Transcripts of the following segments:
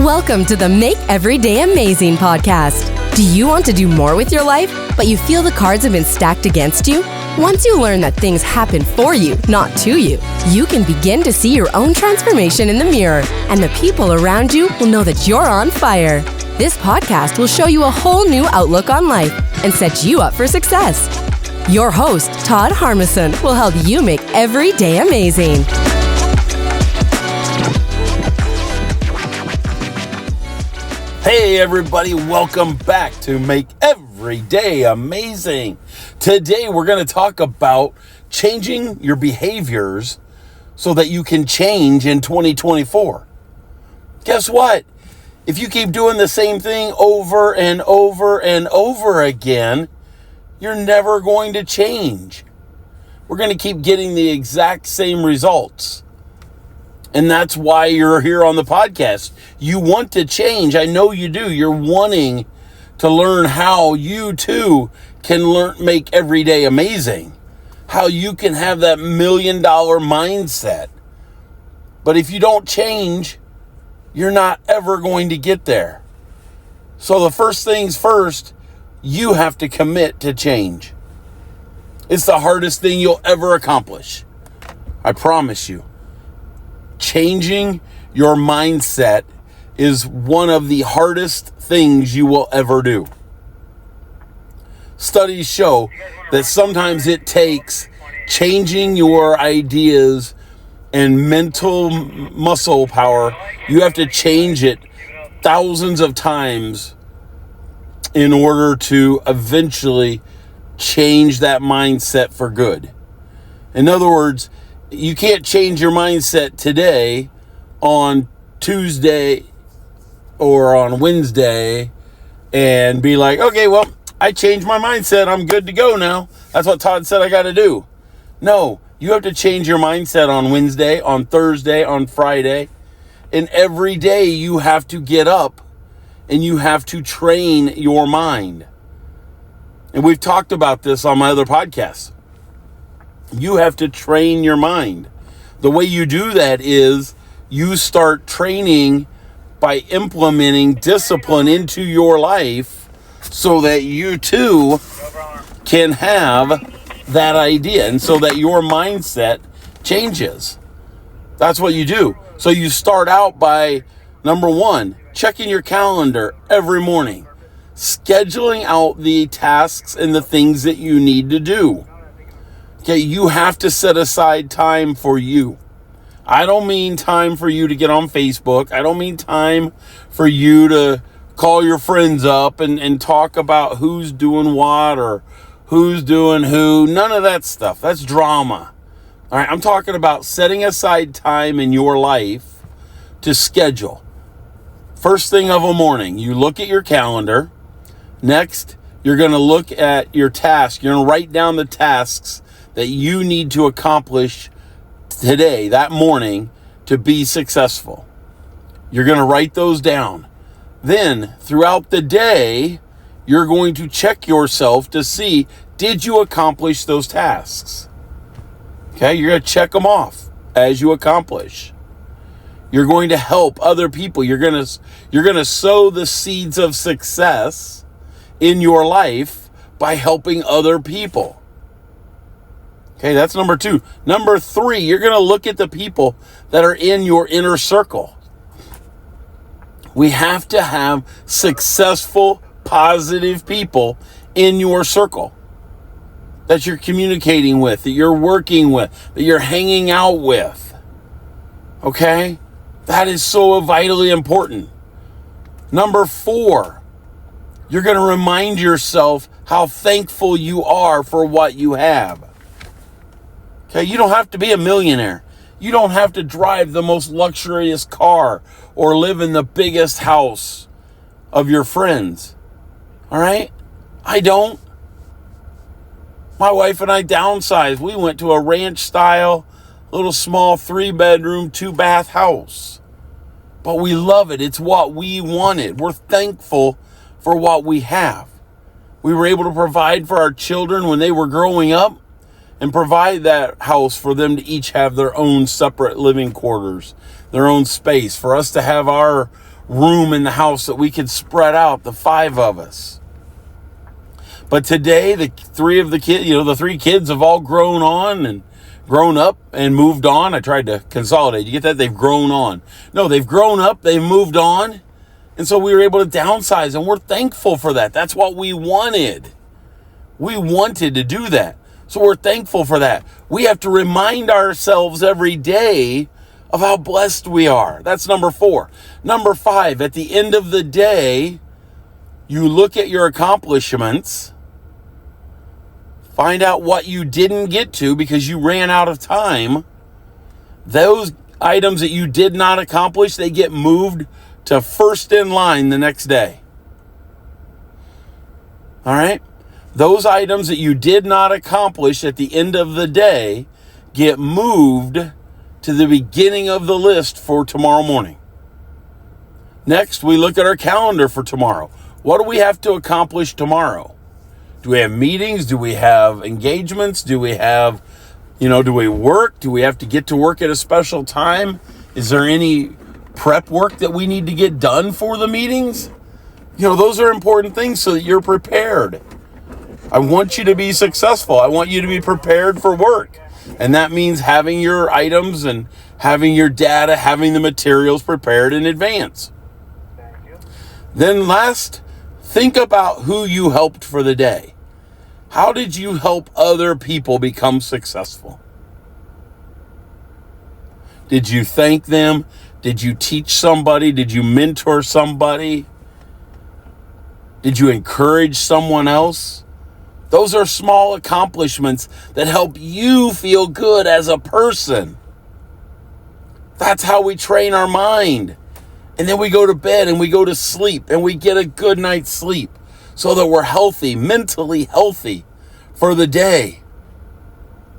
Welcome to the Make Every Day Amazing podcast. Do you want to do more with your life, but you feel the cards have been stacked against you? Once you learn that things happen for you, not to you, you can begin to see your own transformation in the mirror, and the people around you will know that you're on fire. This podcast will show you a whole new outlook on life and set you up for success. Your host, Todd Harmeson, will help you make every day amazing. Hey everybody, welcome back to Make Every Day Amazing. Today we're going to talk about changing your behaviors so that you can change in 2024. Guess what? If you keep doing the same thing over and over and over again, you're never going to change. We're going to keep getting the exact same results. And that's why you're here on the podcast. You want to change. I know you do. You're wanting to learn how you too can make every day amazing. How you can have that $1 million mindset. But if you don't change, you're not ever going to get there. So the first things first, you have to commit to change. It's the hardest thing you'll ever accomplish. I promise you. Changing your mindset is one of the hardest things you will ever do. Studies show that sometimes it takes changing your ideas and mental muscle power. You have to change it thousands of times in order to eventually change that mindset for good. In other words, you can't change your mindset today on Tuesday or on Wednesday and be like, okay, well, I changed my mindset. I'm good to go now. That's what Todd said I got to do. No, you have to change your mindset on Wednesday, on Thursday, on Friday. And every day you have to get up and you have to train your mind. And we've talked about this on my other podcasts. You have to train your mind. The way you do that is you start training by implementing discipline into your life so that you too can have that idea and so that your mindset changes. That's what you do. So you start out by, number one, checking your calendar every morning, scheduling out the tasks and the things that you need to do. Okay, you have to set aside time for you. I don't mean time for you to get on Facebook. I don't mean time for you to call your friends up and talk about who's doing what or who's doing who. None of that stuff. That's drama. All right, I'm talking about setting aside time in your life to schedule. First thing of a morning, you look at your calendar. Next, you're going to look at your task. You're going to write down the tasks that you need to accomplish today, that morning, to be successful. You're going to write those down. Then, throughout the day, you're going to check yourself to see, did you accomplish those tasks? Okay, you're going to check them off as you accomplish. You're going to help other people. You're going to sow the seeds of success in your life by helping other people. Okay, that's number two. Number three, you're going to look at the people that are in your inner circle. We have to have successful, positive people in your circle that you're communicating with, that you're working with, that you're hanging out with. Okay? That is so vitally important. Number four, you're going to remind yourself how thankful you are for what you have. Okay, you don't have to be a millionaire. You don't have to drive the most luxurious car or live in the biggest house of your friends. All right? I don't. My wife and I downsized. We went to a ranch-style, little small 3-bedroom, 2-bath house. But we love it. It's what we wanted. We're thankful for what we have. We were able to provide for our children when they were growing up, and provide that house for them to each have their own separate living quarters, their own space, for us to have our room in the house that we could spread out, the 5 of us. But today, the 3 kids have all grown up and moved on. I tried to consolidate. You get that? They've grown on. No, they've grown up, they've moved on. And so we were able to downsize, and we're thankful for that. That's what we wanted. We wanted to do that. So we're thankful for that. We have to remind ourselves every day of how blessed we are. That's number 4. Number 5, at the end of the day, you look at your accomplishments, find out what you didn't get to because you ran out of time. Those items that you did not accomplish, they get moved to first in line the next day. All right? Those items that you did not accomplish at the end of the day get moved to the beginning of the list for tomorrow morning. Next, we look at our calendar for tomorrow. What do we have to accomplish tomorrow? Do we have meetings? Do we have engagements? Do we have, do we work? Do we have to get to work at a special time? Is there any prep work that we need to get done for the meetings? Those are important things so that you're prepared. I want you to be successful. I want you to be prepared for work. And that means having your items and having your data, having the materials prepared in advance. Then last, think about who you helped for the day. How did you help other people become successful? Did you thank them? Did you teach somebody? Did you mentor somebody? Did you encourage someone else? Those are small accomplishments that help you feel good as a person. That's how we train our mind. And then we go to bed and we go to sleep and we get a good night's sleep so that we're healthy, mentally healthy for the day.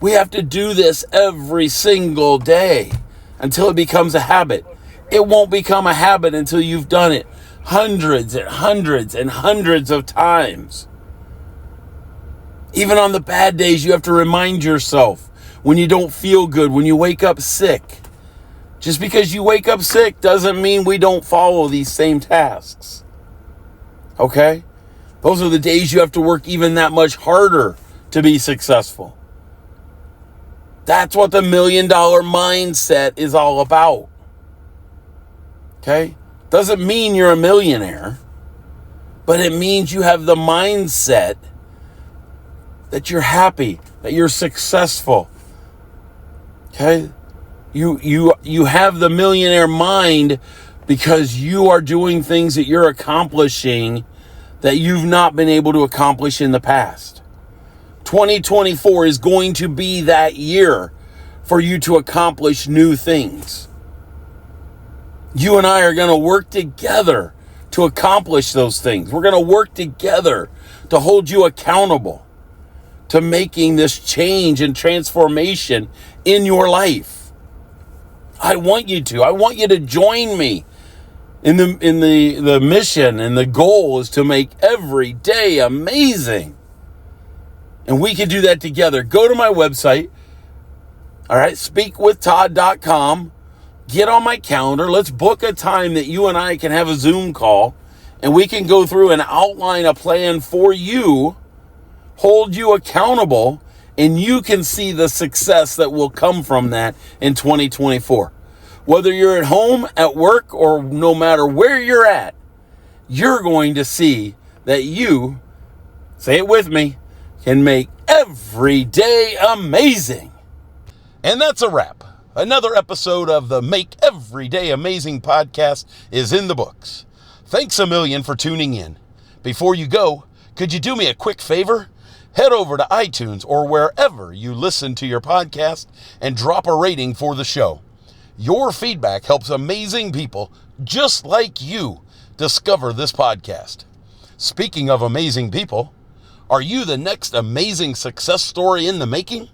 We have to do this every single day until it becomes a habit. It won't become a habit until you've done it hundreds and hundreds and hundreds of times. Even on the bad days, you have to remind yourself when you don't feel good, when you wake up sick. Just because you wake up sick doesn't mean we don't follow these same tasks. Okay? Those are the days you have to work even that much harder to be successful. That's what the $1 million mindset is all about. Okay? Doesn't mean you're a millionaire, but it means you have the mindset that you're happy, that you're successful. Okay? You have the millionaire mind because you are doing things that you're accomplishing that you've not been able to accomplish in the past. 2024 is going to be that year for you to accomplish new things. You and I are going to work together to accomplish those things. We're going to work together to hold you accountable to making this change and transformation in your life. I want you to. I want you to join me in the mission, and the goal is to make every day amazing. And we can do that together. Go to my website, all right, speakwithtodd.com. Get on my calendar. Let's book a time that you and I can have a Zoom call, and we can go through and outline a plan for you, hold you accountable, and you can see the success that will come from that in 2024. Whether you're at home, at work, or no matter where you're at, you're going to see that you, say it with me, can make every day amazing. And that's a wrap. Another episode of the Make Every Day Amazing podcast is in the books. Thanks a million for tuning in. Before you go, could you do me a quick favor? Head over to iTunes or wherever you listen to your podcast and drop a rating for the show. Your feedback helps amazing people just like you discover this podcast. Speaking of amazing people, are you the next amazing success story in the making?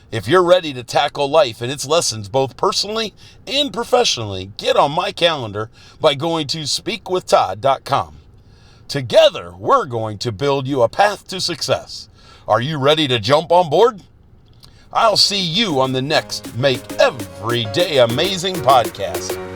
If you're ready to tackle life and its lessons both personally and professionally, get on my calendar by going to speakwithtodd.com. Together, we're going to build you a path to success. Are you ready to jump on board? I'll see you on the next Make Every Day Amazing podcast.